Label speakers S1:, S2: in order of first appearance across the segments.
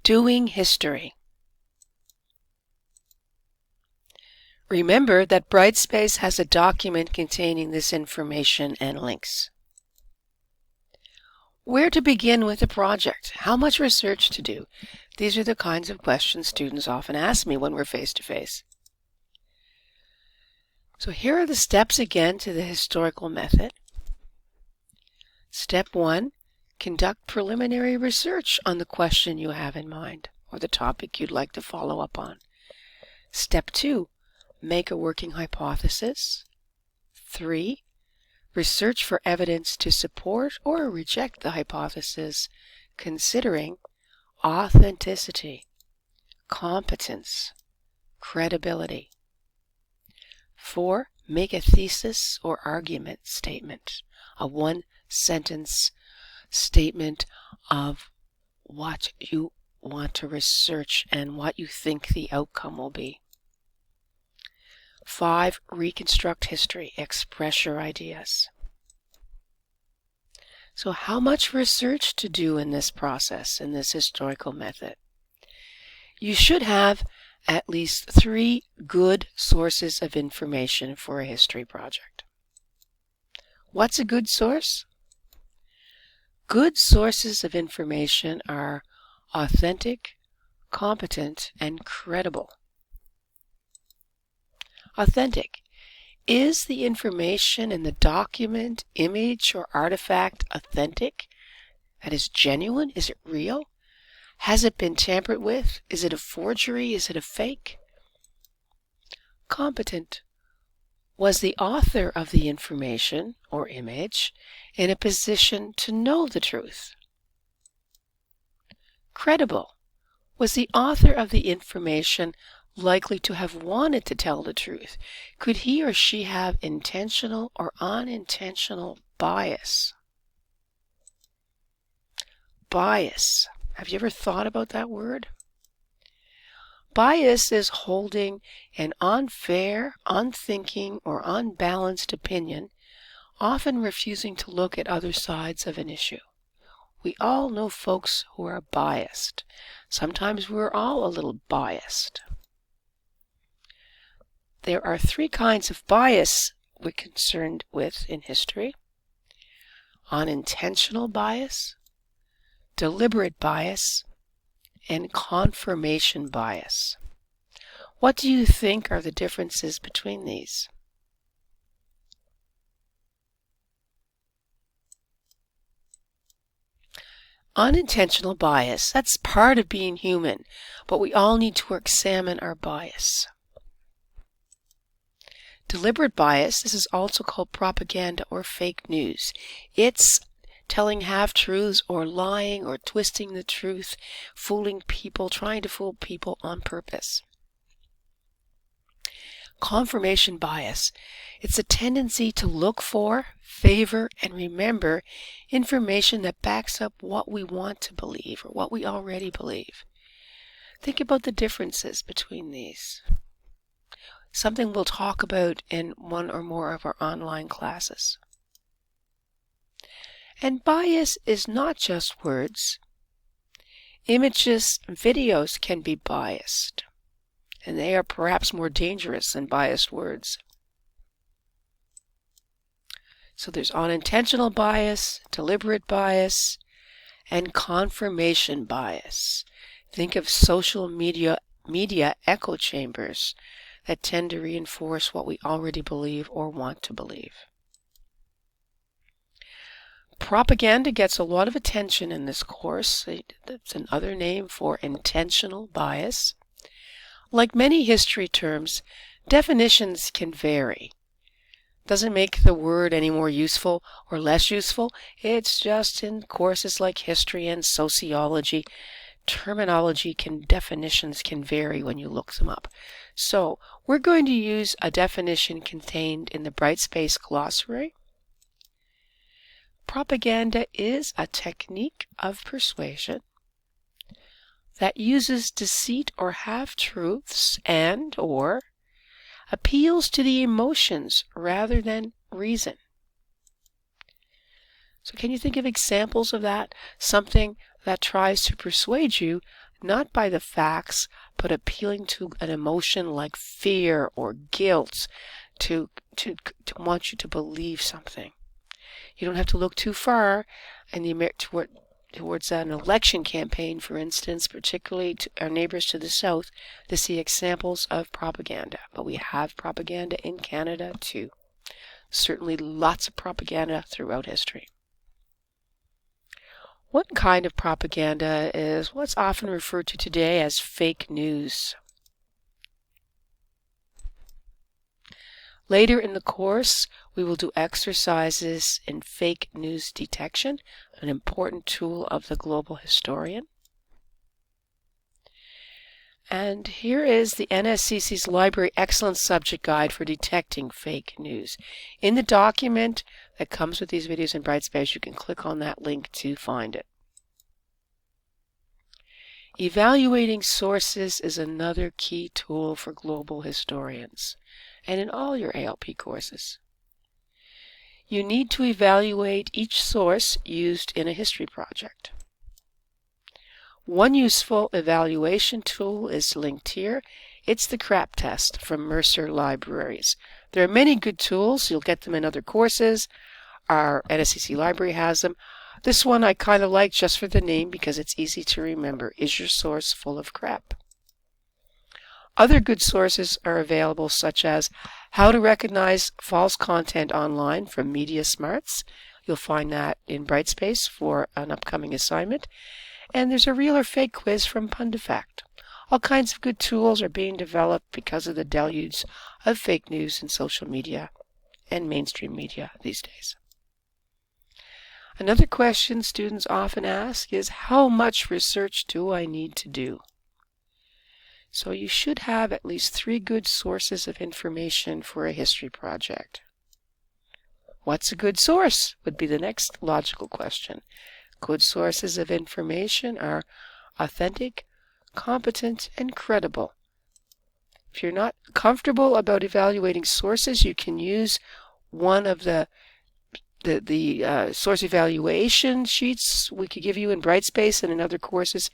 S1: Doing history. Remember that Brightspace has a document containing this information and links. Where to begin with the project? How much research to do? These are the kinds of questions students often ask me when we're face-to-face. So here are the steps again to the historical method. Step 1, conduct preliminary research on the question you have in mind or the topic you'd like to follow up on. Step 2, make a working hypothesis. 3, research for evidence to support or reject the hypothesis, considering authenticity, competence, credibility. 4, make a thesis or argument statement, a one-sentence statement of what you want to research and what you think the outcome will be. 5, reconstruct history, express your ideas. So how much research to do in this process, in this historical method? You should have at least 3 good sources of information for a history project. What's a good source? Good sources of information are authentic, competent, and credible. Authentic. Is the information in the document, image, or artifact authentic? That is genuine? Is it real? Has it been tampered with? Is it a forgery? Is it a fake? Competent. Was the author of the information or image in a position to know the truth? Credible. Was the author of the information likely to have wanted to tell the truth? Could he or she have intentional or unintentional bias? Bias. Have you ever thought about that word? Bias is holding an unfair, unthinking, or unbalanced opinion, often refusing to look at other sides of an issue. We all know folks who are biased. Sometimes we're all a little biased. There are 3 kinds of bias we're concerned with in history: unintentional bias, deliberate bias, and confirmation bias. What do you think are the differences between these? Unintentional bias, that's part of being human, but we all need to examine our bias. Deliberate bias, this is also called propaganda or fake news. It's telling half-truths or lying or twisting the truth, fooling people, trying to fool people on purpose. Confirmation bias, it's a tendency to look for, favor, and remember information that backs up what we want to believe or what we already believe. Think about the differences between these. Something we'll talk about in one or more of our online classes. And bias is not just words. Images and videos can be biased, and they are perhaps more dangerous than biased words. So there's unintentional bias, deliberate bias, and confirmation bias. Think of social media echo chambers that tend to reinforce what we already believe or want to believe. Propaganda gets a lot of attention in this course. That's another name for intentional bias. Like many history terms, definitions can vary. Doesn't make the word any more useful or less useful. It's just in courses like history and sociology, definitions can vary when you look them up. So we're going to use a definition contained in the Brightspace glossary. Propaganda is a technique of persuasion that uses deceit or half-truths and/or appeals to the emotions rather than reason. So can you think of examples of that? Something that tries to persuade you not by the facts, but appealing to an emotion like fear or guilt to want you to believe something. You don't have to look too far in towards an election campaign, for instance, particularly to our neighbors to the south, to see examples of propaganda. But we have propaganda in Canada too. Certainly lots of propaganda throughout history. One kind of propaganda is what's often referred to today as fake news. Later in the course, we will do exercises in fake news detection, an important tool of the global historian. And here is the NSCC's Library Excellence Subject Guide for detecting fake news. In the document that comes with these videos in Brightspace, you can click on that link to find it. Evaluating sources is another key tool for global historians, and in all your ALP courses. You need to evaluate each source used in a history project. One useful evaluation tool is linked here. It's the CRAP test from Mercer Libraries. There are many good tools. You'll get them in other courses. Our NSCC library has them. This one I kind of like just for the name because it's easy to remember. Is your source full of crap? Other good sources are available, such as How to Recognize False Content Online from Media Smarts. You'll find that in Brightspace for an upcoming assignment. And there's a real or fake quiz from Pundifact. All kinds of good tools are being developed because of the deluge of fake news in social media and mainstream media these days. Another question students often ask is, how much research do I need to do? So you should have at least 3 good sources of information for a history project. What's a good source would be the next logical question. Good sources of information are authentic, competent, and credible. If you're not comfortable about evaluating sources, you can use one of the source evaluation sheets we could give you in Brightspace and in other courses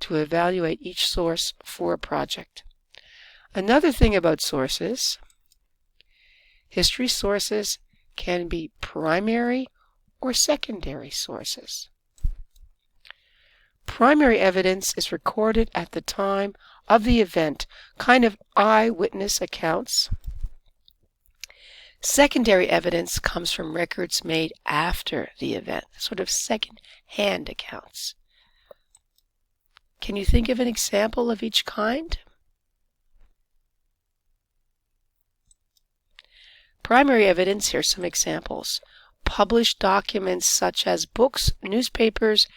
S1: to evaluate each source for a project. Another thing about sources, history sources can be primary or secondary sources. Primary evidence is recorded at the time of the event, kind of eyewitness accounts. Secondary evidence comes from records made after the event, sort of second-hand accounts. Can you think of an example of each kind? Primary evidence, here's some examples. Published documents such as books, newspapers,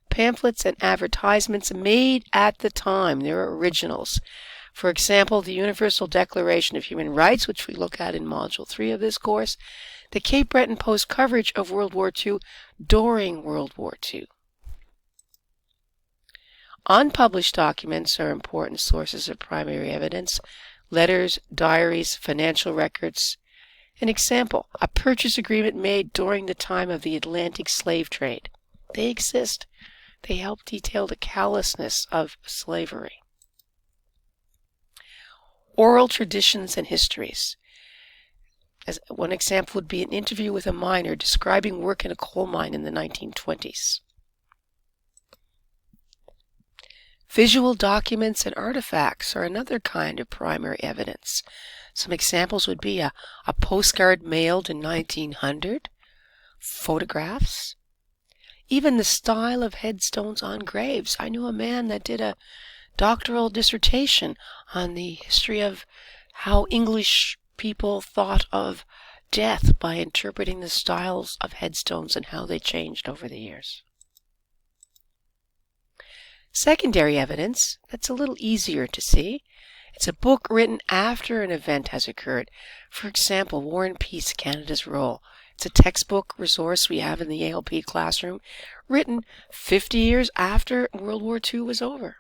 S1: pamphlets, and advertisements made at the time. They're originals. For example, the Universal Declaration of Human Rights, which we look at in Module 3 of this course, the Cape Breton Post coverage of World War II during World War II. Unpublished documents are important sources of primary evidence. Letters, diaries, financial records. An example, a purchase agreement made during the time of the Atlantic slave trade. They exist. They help detail the callousness of slavery. Oral traditions and histories. As one example would be an interview with a miner describing work in a coal mine in the 1920s. Visual documents and artifacts are another kind of primary evidence. Some examples would be a postcard mailed in 1900, photographs, even the style of headstones on graves. I knew a man that did a doctoral dissertation on the history of how English people thought of death by interpreting the styles of headstones and how they changed over the years. Secondary evidence, that's a little easier to see. It's a book written after an event has occurred. For example, War and Peace, Canada's Role. It's a textbook resource we have in the ALP classroom, written 50 years after World War II was over.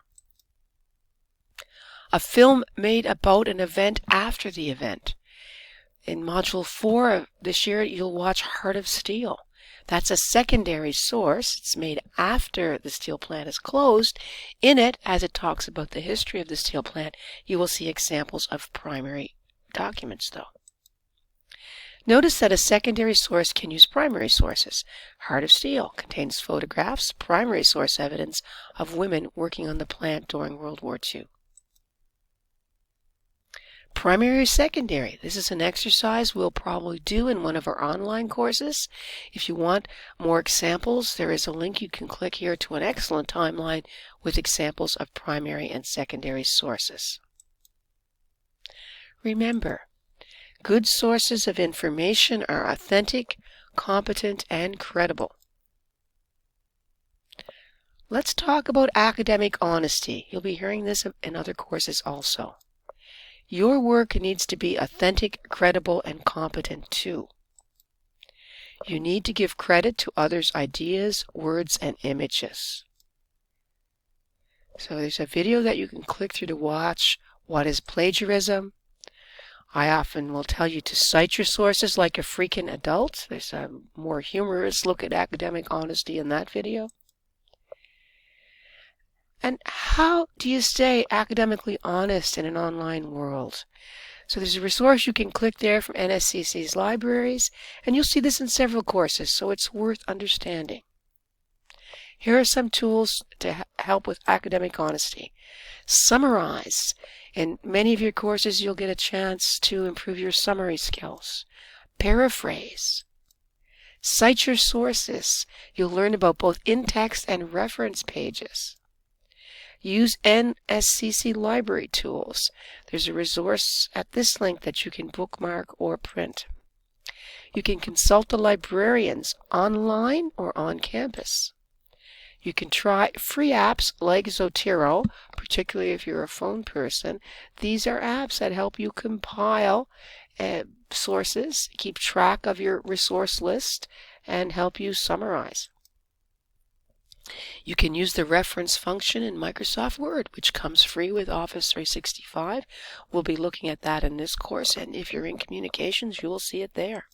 S1: A film made about an event after the event. In Module 4 of this year, you'll watch Heart of Steel. That's a secondary source. It's made after the steel plant is closed. In it, as it talks about the history of the steel plant, you will see examples of primary documents, though. Notice that a secondary source can use primary sources. Heart of Steel contains photographs, primary source evidence of women working on the plant during World War II. Primary or secondary. This is an exercise we'll probably do in one of our online courses. If you want more examples, there is a link you can click here to an excellent timeline with examples of primary and secondary sources. Remember, good sources of information are authentic, competent, and credible. Let's talk about academic honesty. You'll be hearing this in other courses also. Your work needs to be authentic, credible, and competent too. You need to give credit to others' ideas, words, and images. So there's a video that you can click through to watch. What is plagiarism? I often will tell you to cite your sources like a freaking adult. There's a more humorous look at academic honesty in that video. And how do you stay academically honest in an online world? So there's a resource you can click there from NSCC's libraries, and you'll see this in several courses, so it's worth understanding. Here are some tools to help with academic honesty. Summarize. In many of your courses, you'll get a chance to improve your summary skills. Paraphrase. Cite your sources. You'll learn about both in-text and reference pages. Use NSCC library tools. There's a resource at this link that you can bookmark or print. You can consult the librarians online or on campus. You can try free apps like Zotero, particularly if you're a phone person. These are apps that help you compile sources, keep track of your resource list, and help you summarize. You can use the reference function in Microsoft Word, which comes free with Office 365. We'll be looking at that in this course, and if you're in communications, you will see it there.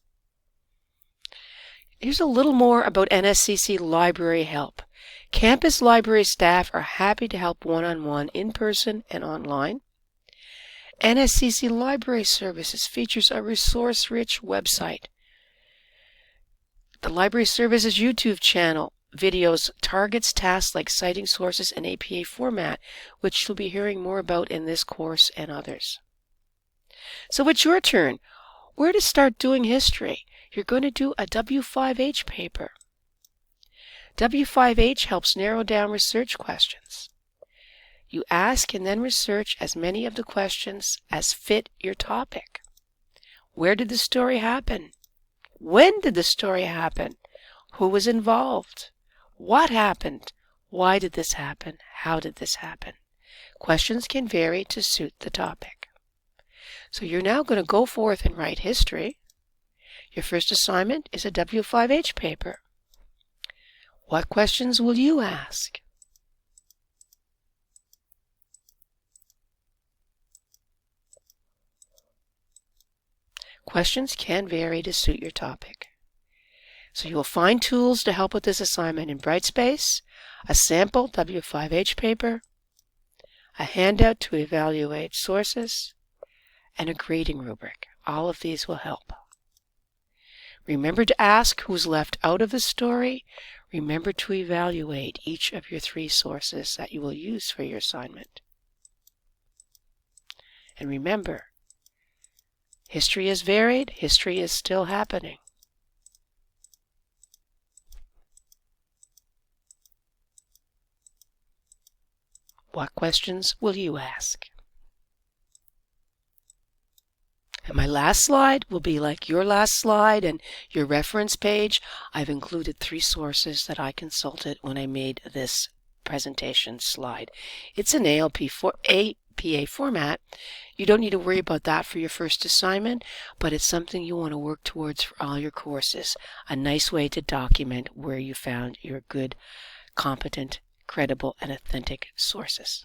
S1: Here's a little more about NSCC library help. Campus library staff are happy to help one-on-one, in person and online. NSCC Library Services features a resource-rich website. The Library Services YouTube channel videos targets tasks like citing sources in APA format, which you'll be hearing more about in this course and others. So it's your turn. Where to start doing history? You're going to do a W5H paper. W5H helps narrow down research questions. You ask and then research as many of the questions as fit your topic. Where did the story happen? When did the story happen? Who was involved? What happened? Why did this happen? How did this happen? Questions can vary to suit the topic. So you're now going to go forth and write history. Your first assignment is a W5H paper. What questions will you ask? Questions can vary to suit your topic. So you will find tools to help with this assignment in Brightspace, a sample W5H paper, a handout to evaluate sources, and a grading rubric. All of these will help. Remember to ask who's left out of the story. Remember to evaluate each of your 3 sources that you will use for your assignment. And remember, history is varied, history is still happening. What questions will you ask? And my last slide will be like your last slide and your reference page. I've included 3 sources that I consulted when I made this presentation slide. It's an APA format. You don't need to worry about that for your first assignment, but it's something you want to work towards for all your courses. A nice way to document where you found your good, competent, credible, and authentic sources.